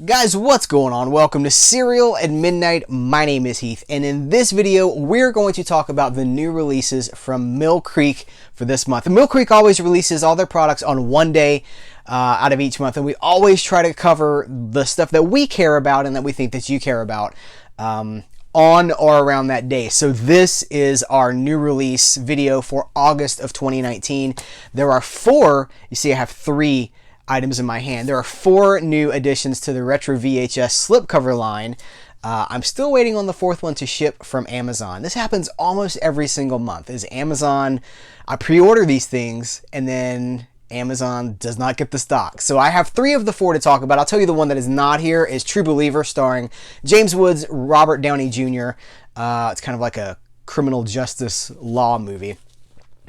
Guys, what's going on? Welcome to Serial at Midnight. My name is Heath, and in this video, we're going to talk about the new releases from Mill Creek for this month. And Mill Creek always releases all their products on one day out of each month, and we always try to cover the stuff that we care about and that we think that you care about on or around that day. So this is our new release video for August of 2019. There are four, you see I have three items in my hand. There are four new additions to the retro VHS slipcover line. I'm still waiting on the fourth one to ship from Amazon. This happens almost every single month. Is Amazon, I pre-order these things and then Amazon does not get the stock. So I have three of the four to talk about. I'll tell you the one that is not here is True Believer, starring James Woods, Robert Downey Jr. It's kind of like a criminal justice law movie.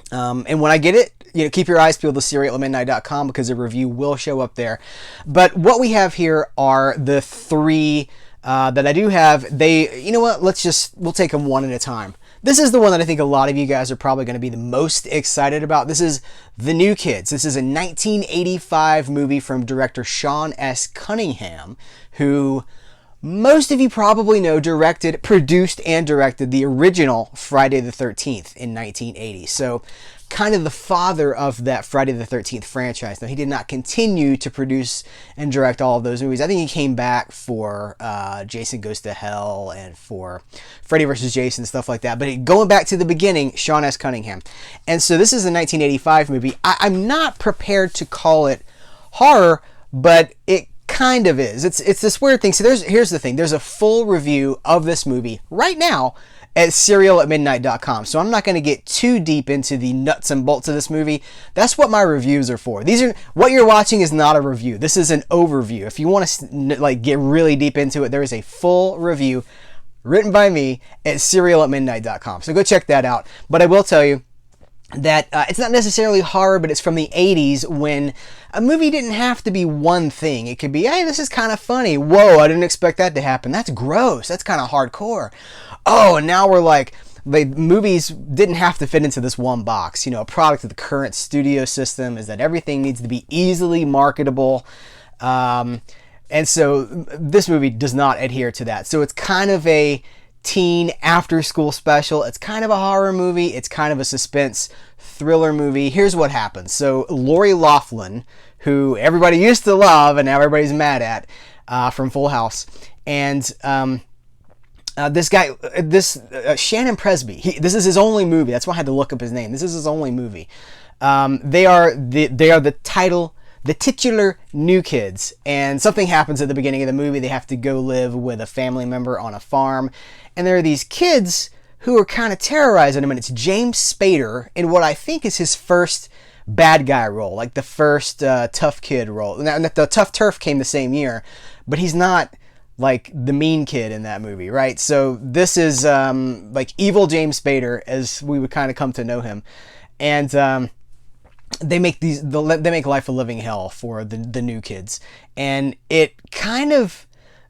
And when I get it, keep your eyes peeled to serial@midnight.com because a review will show up there. But what we have here are the three that I do have. You know what? We'll take them one at a time. This is the one that I think a lot of you guys are probably going to be the most excited about. This is The New Kids. This is a 1985 movie from director Sean S. Cunningham, who most of you probably know produced and directed the original Friday the 13th in 1980. So kind of the father of that Friday the 13th franchise. Now, he did not continue to produce and direct all of those movies. I think he came back for Jason Goes to Hell and for Freddy vs. Jason, stuff like that. But going back to the beginning, Sean S. Cunningham. And so this is a 1985 movie. I'm not prepared to call it horror, but it kind of is. It's this weird thing. So here's the thing. There's a full review of this movie right now at serial@midnight.com. So I'm not going to get too deep into the nuts and bolts of this movie. That's what my reviews are for. What you're watching is not a review. This is an overview. If you want to get really deep into it, there is a full review written by me at serial@midnight.com. So go check that out. But I will tell you that it's not necessarily horror, but it's from the 80s when a movie didn't have to be one thing. It could be, hey, this is kind of funny. Whoa, I didn't expect that to happen. That's gross. That's kind of hardcore. Oh, and now we're like, the movies didn't have to fit into this one box. A product of the current studio system is that everything needs to be easily marketable. And so this movie does not adhere to that. So it's kind of a teen after school special. It's kind of a horror movie. It's kind of a suspense thriller movie. Here's what happens. So Lori Loughlin, who everybody used to love and now everybody's mad at, from Full House, and this guy, Shannon Presby, this is his only movie. That's why I had to look up his name. This is his only movie. They are the titular new kids, and something happens at the beginning of the movie. They have to go live with a family member on a farm, and there are these kids who are kind of terrorizing them, and it's James Spader in what I think is his first bad guy role, like the first tough kid role. Now, the Tough Turf came the same year, but he's not like the mean kid in that movie, right? So this is like evil James Spader, as we would kind of come to know him, and they make life a living hell for the new kids. And it kind of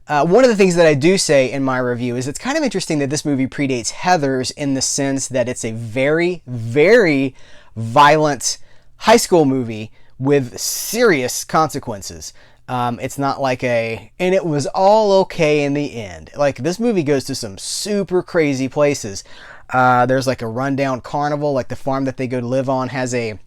one of the things that I do say in my review is it's kind of interesting that this movie predates Heathers in the sense that it's a very, very violent high school movie with serious consequences. It's not like and it was all okay in the end. Like, this movie goes to some super crazy places. There's like a rundown carnival, like the farm that they go to live on has a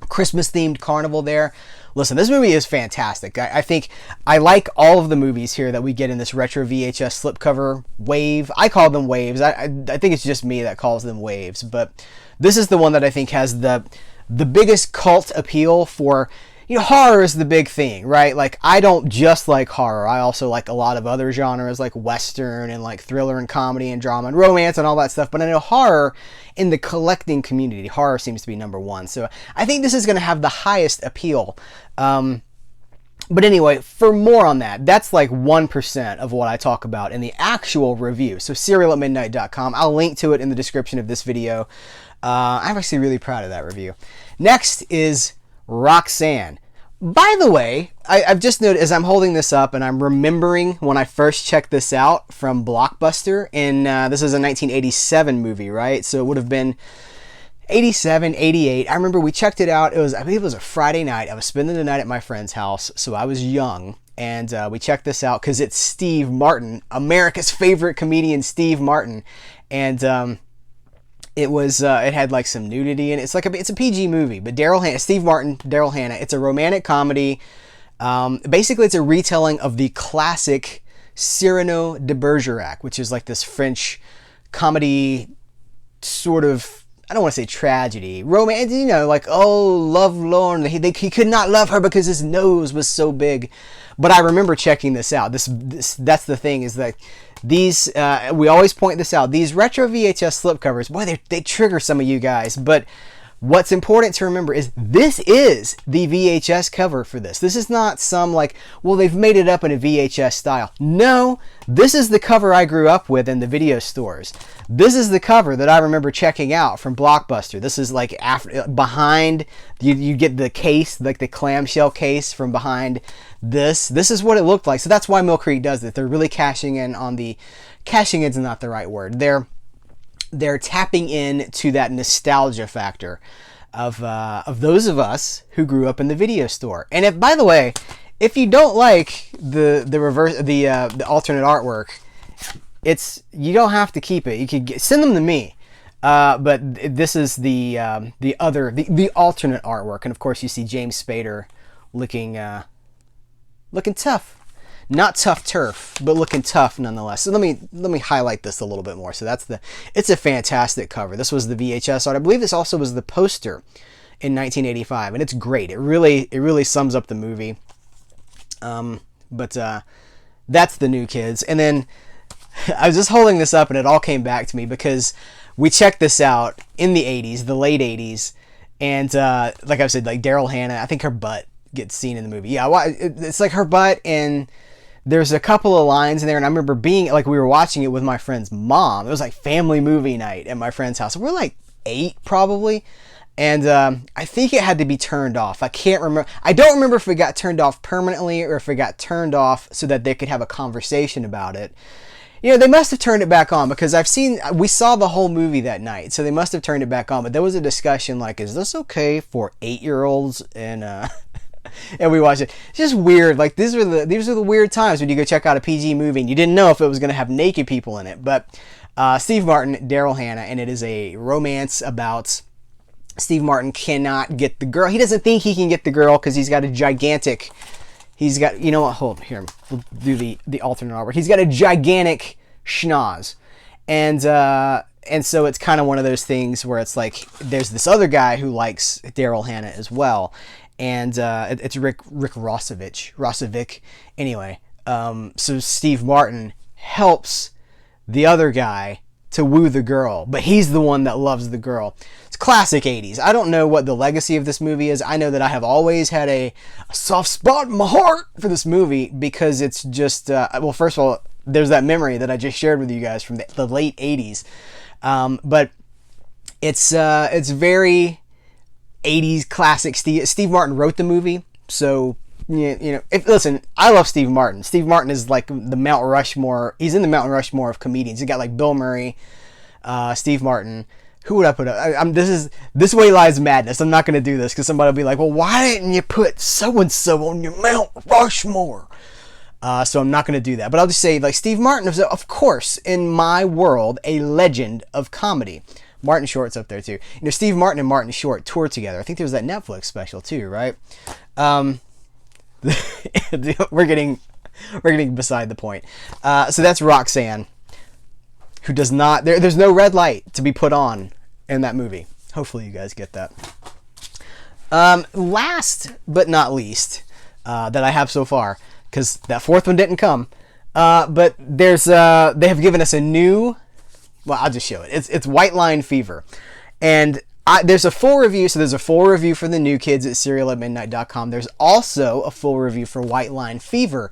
Christmas themed carnival there. Listen, this movie is fantastic. I think I like all of the movies here that we get in this retro VHS slipcover wave. I call them waves. I think it's just me that calls them waves, but this is the one that I think has the biggest cult appeal for, horror is the big thing, right? Like, I don't just like horror. I also like a lot of other genres like Western and like thriller and comedy and drama and romance and all that stuff. But I know horror in the collecting community, horror seems to be number one. So I think this is going to have the highest appeal. But anyway, for more on that, that's like 1% of what I talk about in the actual review. So serial@midnight.com. I'll link to it in the description of this video. I'm actually really proud of that review. Next is Roxanne. By the way, I've just noticed as I'm holding this up and I'm remembering when I first checked this out from Blockbuster, and this is a 1987 movie, right? So it would have been 87, 88. I remember we checked it out. I believe it was a Friday night. I was spending the night at my friend's house, so I was young. and we checked this out because it's Steve Martin, America's favorite comedian, Steve Martin, and it had like some nudity in it. It's a PG movie, but Steve Martin, Daryl Hannah. It's a romantic comedy. Basically, it's a retelling of the classic Cyrano de Bergerac, which is like this French comedy sort of. I don't want to say tragedy, romance, like, oh, love Lorne. He could not love her because his nose was so big. But I remember checking this out. That's the thing, is that these, we always point this out, these retro VHS slipcovers, boy, they trigger some of you guys. But what's important to remember is this is the VHS cover for this. This is not some like, well, they've made it up in a VHS style. No, this is the cover I grew up with in the video stores. This is the cover that I remember checking out from Blockbuster. This is like behind, you get the case, like the clamshell case from behind this. This is what it looked like. So that's why Mill Creek does it. They're really cashing in on the, cashing in's not the right word. They're tapping into that nostalgia factor of those of us who grew up in the video store. And if, by the way, if you don't like the alternate artwork, you don't have to keep it. You could send them to me. But this is the alternate artwork, and of course you see James Spader looking tough. Not tough turf, but looking tough nonetheless. So let me highlight this a little bit more. So it's a fantastic cover. This was the VHS art. I believe this also was the poster in 1985, and it's great. It really sums up the movie. But that's the New Kids. And then I was just holding this up, and it all came back to me because we checked this out in the 80s, the late 80s, and like I said, like Daryl Hannah, I think her butt gets seen in the movie. Yeah, it's like her butt, and there's a couple of lines in there, and I remember being like, we were watching it with my friend's mom. It was like family movie night at my friend's house. We're like 8 probably, and I think it had to be turned off. I can't remember. I don't remember if it got turned off permanently or if it got turned off so that they could have a conversation about it. They must have turned it back on because we saw the whole movie that night, so they must have turned it back on. But there was a discussion like, is this okay for 8-year-olds? And we watched it. It's just weird. Like, these are the weird times when you go check out a PG movie and you didn't know if it was going to have naked people in it. But Steve Martin, Daryl Hannah, and it is a romance about Steve Martin cannot get the girl. He doesn't think he can get the girl because he's got a gigantic. He's got, you know what? Hold here. We'll do the alternate artwork. He's got a gigantic schnoz, and so it's kind of one of those things where it's like there's this other guy who likes Daryl Hannah as well. And it's Rick Rossovich. Anyway, so Steve Martin helps the other guy to woo the girl, but he's the one that loves the girl. It's classic 80s. I don't know what the legacy of this movie is. I know that I have always had a soft spot in my heart for this movie because it's just, well, first of all, there's that memory that I just shared with you guys from the late 80s. But it's very 80s classic. Steve Martin wrote the movie, so listen, I love Steve Martin. Steve Martin is like the Mount Rushmore. He's in the Mount Rushmore of comedians. You got like Bill Murray, Steve Martin. Who would I put up? This way lies madness. I'm not going to do this because somebody will be like, well, why didn't you put so and so on your Mount Rushmore? So I'm not going to do that. But I'll just say, like, Steve Martin is, of course, in my world, a legend of comedy. Martin Short's up there too. Steve Martin and Martin Short toured together. I think there was that Netflix special too, right? We're getting beside the point. So that's Roxanne, who does not. There's no red light to be put on in that movie. Hopefully you guys get that. Last but not least, that I have so far, because that fourth one didn't come. But they have given us a new. Well, I'll just show it. It's White Line Fever. And there's a full review. So there's a full review for the New Kids at serialatmidnight.com. There's also a full review for White Line Fever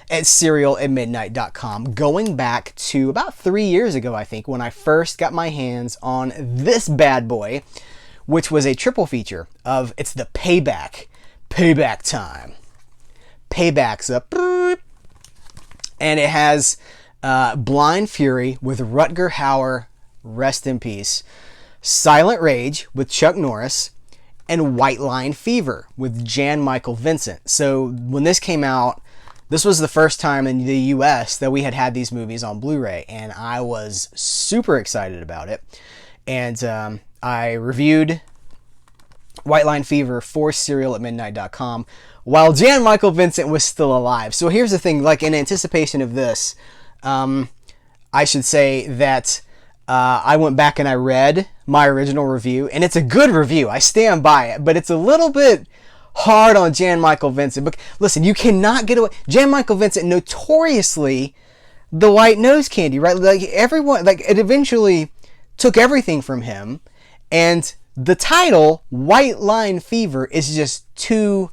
at serialatmidnight.com, going back to about 3 years ago, I think, when I first got my hands on this bad boy, which was a triple feature of, it's the Payback time. Payback's up. And it has Blind Fury with Rutger Hauer, rest in peace, Silent Rage with Chuck Norris, and White Line Fever with Jan Michael Vincent. So when this came out, this was the first time in the US that we had these movies on Blu-ray, and I was super excited about it. And I reviewed White Line Fever for serialatmidnight.com while Jan Michael Vincent was still alive. So here's the thing, like, in anticipation of this, I should say that I went back and I read my original review, and it's a good review. I stand by it, but it's a little bit hard on Jan Michael Vincent. But listen, you cannot get away. Jan Michael Vincent, notoriously the white nose candy, right? Like, everyone, like, it eventually took everything from him, and the title White Line Fever is just too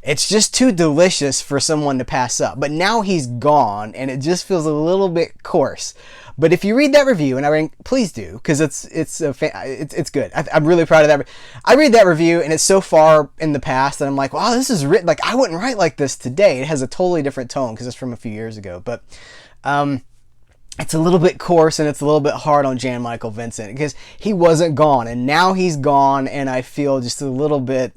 delicious for someone to pass up. But now he's gone, and it just feels a little bit coarse. But if you read that review, and I mean, please do, because it's good. I'm really proud of that. I read that review, and it's so far in the past that I'm like, wow, this is written, like, I wouldn't write like this today. It has a totally different tone because it's from a few years ago. But it's a little bit coarse, and it's a little bit hard on Jan Michael Vincent because he wasn't gone, and now he's gone, and I feel just a little bit.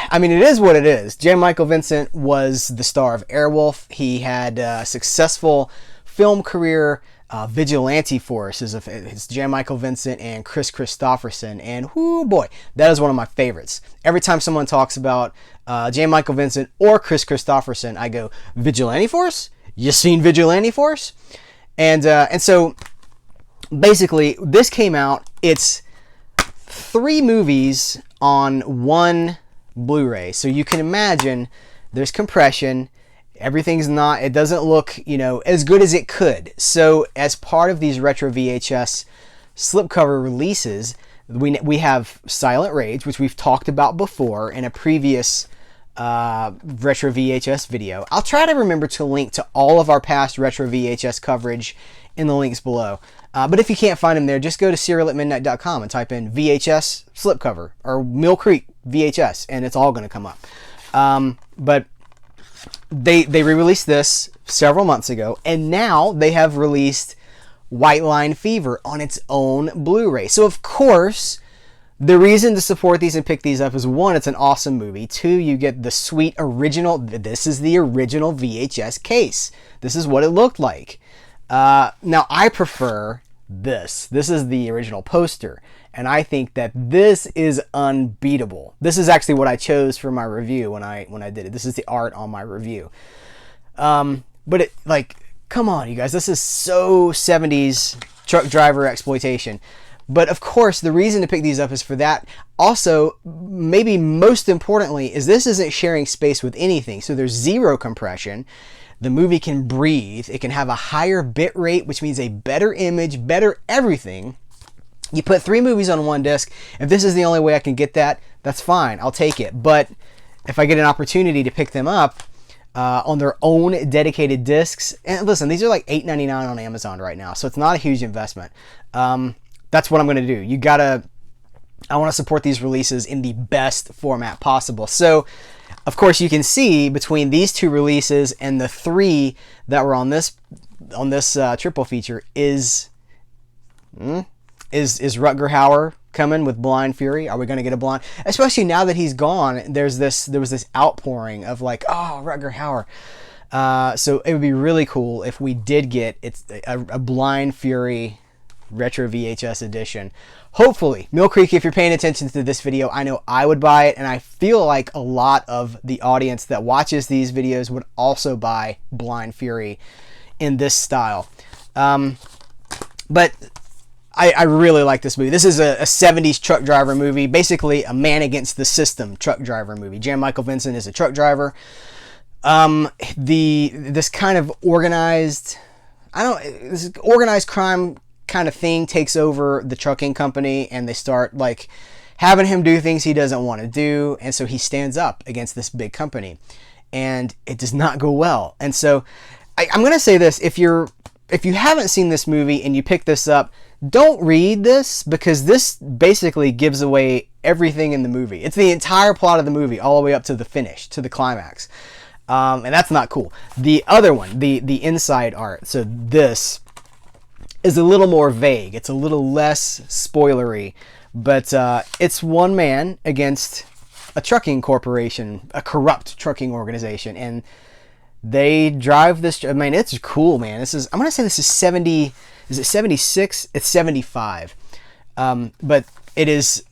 I mean, it is what it is. Jan Michael Vincent was the star of Airwolf. He had a successful film career. Vigilante Force is Jan Michael Vincent and Chris Christopherson, and whoo boy, that is one of my favorites. Every time someone talks about Jan Michael Vincent or Chris Christopherson, I go, Vigilante Force? You seen Vigilante Force? And so basically, this came out. It's 3 movies on one Blu-ray, so you can imagine there's compression. Everything's not, it doesn't look, as good as it could. So as part of these retro VHS slipcover releases, we have Silent Rage, which we've talked about before in a previous retro VHS video. I'll try to remember to link to all of our past retro VHS coverage in the links below. But if you can't find them there, just go to serialatmidnight.com and type in VHS slipcover or Mill Creek VHS, and it's all going to come up. But they re-released this several months ago, and now they have released White Line Fever on its own Blu-ray. So of course, the reason to support these and pick these up is, 1, it's an awesome movie. 2, you get the sweet original. This is the original VHS case. This is what it looked like. Now I prefer this. This is the original poster, and I think that this is unbeatable. This is actually what I chose for my review when I did it. This is the art on my review. But it, like, come on, you guys, this is so 70s truck driver exploitation. But of course, the reason to pick these up is for that. Also, maybe most importantly, is this isn't sharing space with anything. So there's 0 compression. The movie can breathe. It can have a higher bit rate, which means a better image, better everything. You put 3 movies on one disc. If this is the only way I can get that, that's fine. I'll take it. But if I get an opportunity to pick them up on their own dedicated discs, and listen, these are like $8.99 on Amazon right now, so it's not a huge investment. That's what I'm going to do. I want to support these releases in the best format possible. So, of course, you can see between these 2 releases and the 3 that were on this triple feature is Rutger Hauer coming with Blind Fury. Are we going to get a Blind? Especially now that he's gone, there was this outpouring of like, oh, Rutger Hauer. So it would be really cool if we did get a Blind Fury retro VHS edition. Hopefully, Mill Creek, if you're paying attention to this video, I know I would buy it, and I feel like a lot of the audience that watches these videos would also buy Blind Fury in this style. But I really like this movie. This is a 70s truck driver movie, basically a man against the system truck driver movie. Jan Michael Vincent is a truck driver. This kind of organized crime kind of thing takes over the trucking company, and they start like having him do things he doesn't want to do, and so he stands up against this big company, and it does not go well. And so I'm going to say this: if you haven't seen this movie and you pick this up, don't read this, because this basically gives away everything in the movie. It's the entire plot of the movie all the way up to the finish, to the climax. And that's not cool. The other one, the inside art, so this is a little more vague. It's a little less spoilery, but it's one man against a trucking corporation, a corrupt trucking organization, and They drive this. I mean, it's cool, man. This is. I'm gonna say this is 70. Is it 76? It's 75. But it is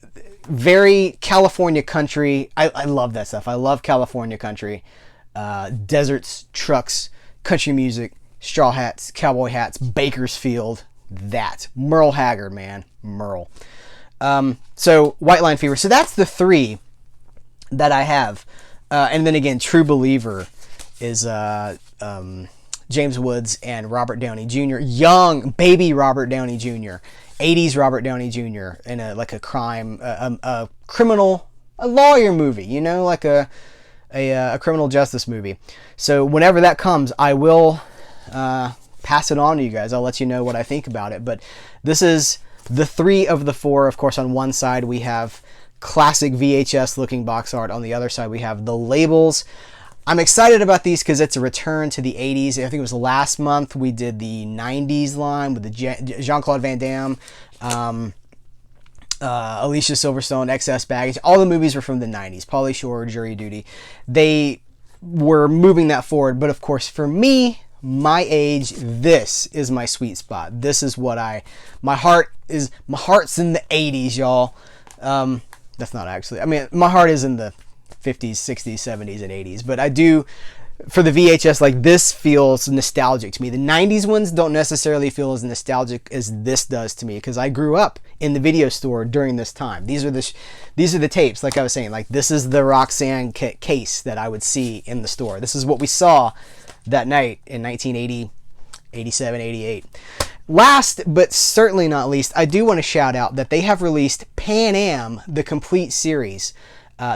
very California country. I love that stuff. I love California country. Deserts, trucks, country music, straw hats, cowboy hats, Bakersfield. That Merle Haggard, man, Merle. So White Line Fever. So that's the three that I have. And then again, True Believer is James Woods and Robert Downey Jr. Young baby Robert Downey Jr. 80s Robert Downey Jr. in a crime, a criminal, a lawyer movie, you know, like a criminal justice movie. So whenever that comes, I will pass it on to you guys. I'll let you know what I think about it. But this is the three of the four. Of course, on one side we have classic VHS looking box art. On the other side we have the labels. I'm excited about these because it's a return to the 80s. I think it was last month we did the 90s line with the Jean-Claude Van Damme, Alicia Silverstone, Excess Baggage. All the movies were from the 90s. Pauly Shore, Jury Duty. They were moving that forward. But of course, for me, my age, this is my sweet spot. This is what my heart's in the 80s, y'all. That's not actually, I mean, my heart is in the 50s, 60s, 70s, and 80s. But I do, for the VHS, like this feels nostalgic to me. The 90s ones don't necessarily feel as nostalgic as this does to me because I grew up in the video store during this time. These are the tapes, like I was saying. Like this is the Roxanne case that I would see in the store. This is what we saw that night in 1980, 87, 88. Last, but certainly not least, I do want to shout out that they have released Pan Am, the complete series.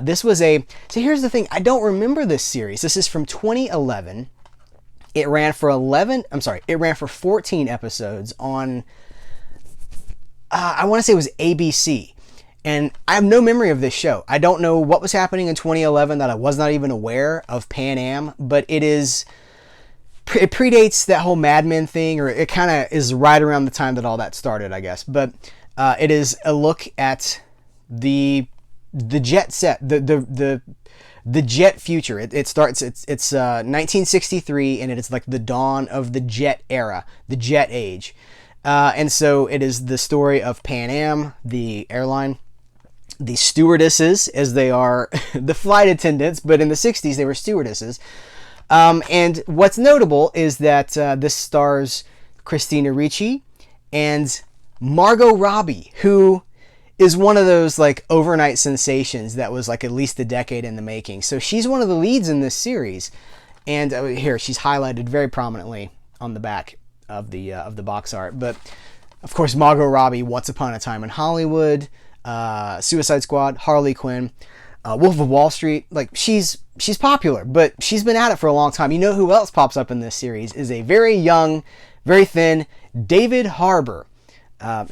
This was so here's the thing, I don't remember this series. This is from 2011. It ran for 14 episodes on, I want to say it was ABC. And I have no memory of this show. I don't know what was happening in 2011 that I was not even aware of Pan Am, but it predates that whole Mad Men thing, or it kind of is right around the time that all that started, I guess. But it is a look at the jet set, the jet future. It starts, it's 1963, and it is like the dawn of the jet era, the jet age. And so it is the story of Pan Am, the airline, the stewardesses, as they are the flight attendants, but in the 60s they were stewardesses. And what's notable is that this stars Christina Ricci and Margot Robbie, who is one of those like overnight sensations that was like at least a decade in the making. So she's one of the leads in this series, and here she's highlighted very prominently on the back of the box art. But of course, Margot Robbie, Once Upon a Time in Hollywood, Suicide Squad, Harley Quinn, Wolf of Wall Street. Like she's popular, but she's been at it for a long time. You know who else pops up in this series is a very young, very thin David Harbour,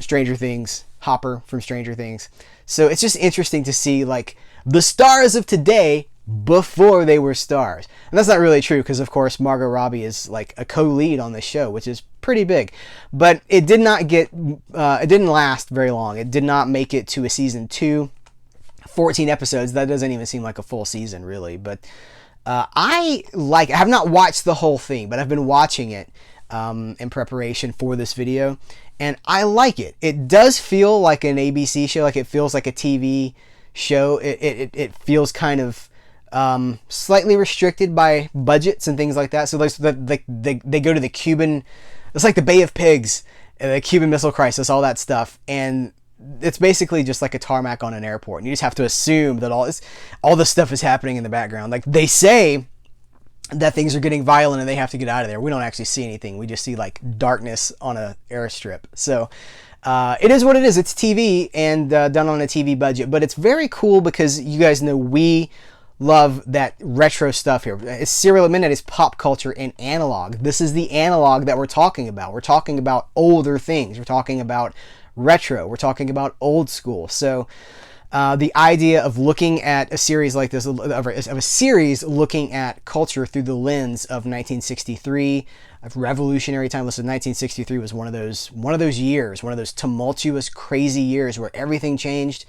Stranger Things. Hopper from Stranger Things. So it's just interesting to see like the stars of today before they were stars. And that's not really true because of course Margot Robbie is like a co-lead on this show, which is pretty big. But it did not get, it didn't last very long. It did not make it to a season 2. 14 episodes, that doesn't even seem like a full season really. But I have not watched the whole thing, but I've been watching it in preparation for this video. And I like it. It does feel like an ABC show, like it feels like a TV show. It feels kind of slightly restricted by budgets and things like that. So they go to the Cuban, it's like the Bay of Pigs, the Cuban Missile Crisis, all that stuff. And it's basically just like a tarmac on an airport. And you just have to assume that all this stuff is happening in the background. Like they say that things are getting violent and they have to get out of there. We don't actually see anything. We just see like darkness on a airstrip. So it is what it is. It's TV and done on a TV budget, but it's very cool because you guys know we love that retro stuff here. It's Serial at Midnight, it's pop culture and analog. This is the analog that we're talking about. We're talking about older things. We're talking about retro. We're talking about old school. So the idea of looking at a series like this, of a series looking at culture through the lens of 1963, of revolutionary time. Listen, 1963 was one of those years, one of those tumultuous, crazy years where everything changed.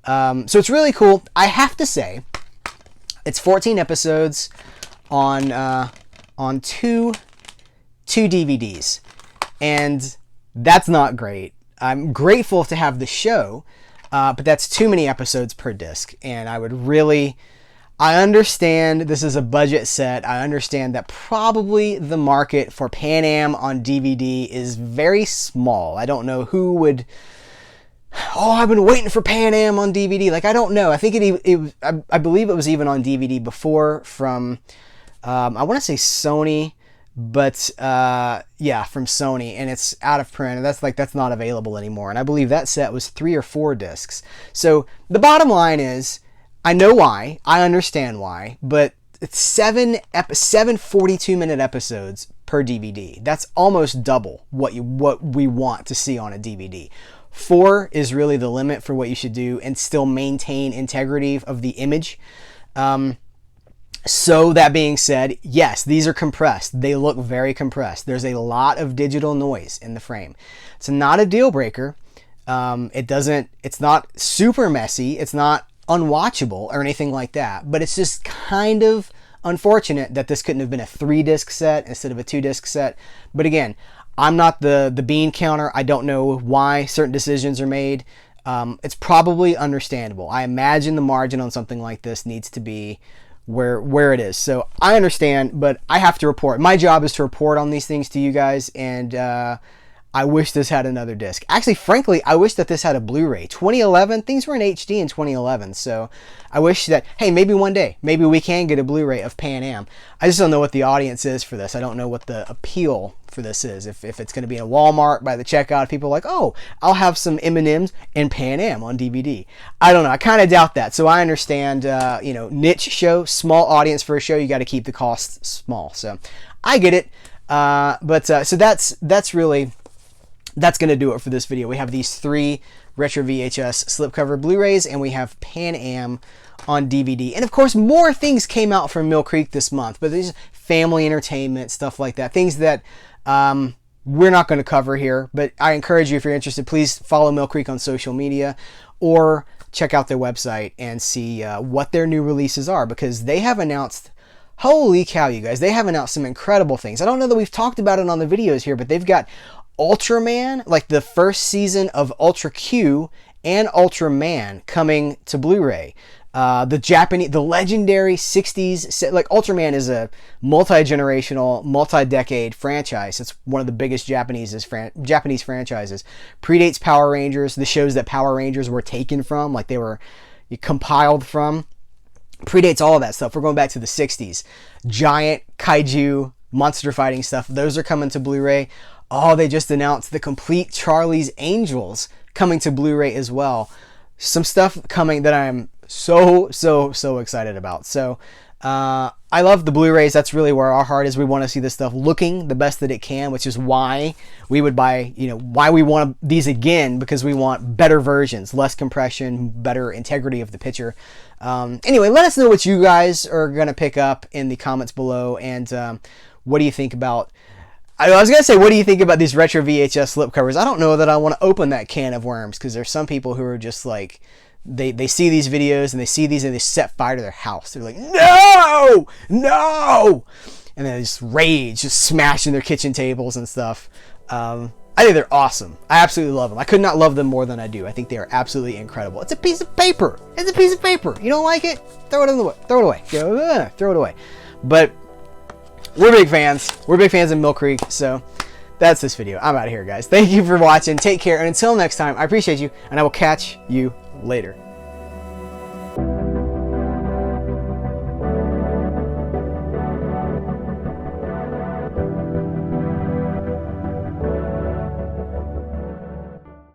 So it's really cool. I have to say, it's 14 episodes on on two DVDs, and that's not great. I'm grateful to have the show, but that's too many episodes per disc, and I understand this is a budget set. I understand that probably the market for Pan Am on DVD is very small. I don't know who would, oh, I've been waiting for Pan Am on DVD. Like, I don't know. I think I believe it was even on DVD before from, I want to say Sony, but yeah, from Sony, and it's out of print, and that's not available anymore. And I believe that set was 3 or 4 discs. So the bottom line is, I know why, I understand why, but it's 7 42-minute episodes per DVD. That's almost double what we want to see on a DVD. 4 is really the limit for what you should do and still maintain integrity of the image. So that being said, yes, these are compressed. They look very compressed. There's a lot of digital noise in the frame. It's not a deal breaker. It's not super messy. It's not unwatchable or anything like that, but it's just kind of unfortunate that this couldn't have been a 3-disc set instead of a 2-disc set. But again, I'm not the bean counter. I don't know why certain decisions are made. It's probably understandable. I imagine the margin on something like this needs to be where it is. So I understand, but I have to report. My job is to report on these things to you guys, and I wish this had another disc. Actually, frankly, I wish that this had a Blu-ray. 2011, things were in HD in 2011, so I wish that, hey, maybe one day, maybe we can get a Blu-ray of Pan Am. I just don't know what the audience is for this. I don't know what the appeal for this is. If it's going to be in a Walmart by the checkout, people are like, oh, I'll have some M&Ms and Pan Am on DVD. I don't know. I kind of doubt that. So I understand, niche show, small audience for a show, you got to keep the costs small. So I get it. So that's really... That's going to do it for this video. We have these 3 retro VHS slipcover Blu-rays, and we have Pan Am on DVD. And of course, more things came out from Mill Creek this month, but these family entertainment, stuff like that, things that we're not going to cover here. But I encourage you, if you're interested, please follow Mill Creek on social media or check out their website and see what their new releases are, because they have announced, holy cow, you guys, they have announced some incredible things. I don't know that we've talked about it on the videos here, but they've got Ultraman, like the first season of Ultra Q and Ultraman coming to Blu-ray. The legendary 60s, like Ultraman is a multi-generational, multi-decade franchise. It's one of the biggest Japanese franchises. Predates Power Rangers, the shows that Power Rangers were taken from, like they were compiled from. Predates all of that stuff. We're going back to the 60s. Giant kaiju monster fighting stuff. Those are coming to Blu-ray. Oh, they just announced the complete Charlie's Angels coming to Blu-ray as well. Some stuff coming that I'm so excited about. So I love the Blu-rays. That's really where our heart is. We want to see this stuff looking the best that it can, which is why we would buy, why we want these again, because we want better versions, less compression, better integrity of the picture. Anyway, let us know what you guys are going to pick up in the comments below, and what do you think about... I was going to say, what do you think about these retro VHS slipcovers? I don't know that I want to open that can of worms, because there's some people who are just like, they see these videos and they see these and they set fire to their house. They're like, no! And then they just rage, just smashing their kitchen tables and stuff. I think they're awesome. I absolutely love them. I could not love them more than I do. I think they are absolutely incredible. It's a piece of paper. It's a piece of paper. You don't like it? Throw it away. Throw it away. But... we're big fans. We're big fans of Mill Creek. So that's this video. I'm out of here, guys. Thank you for watching. Take care. And until next time, I appreciate you. And I will catch you later.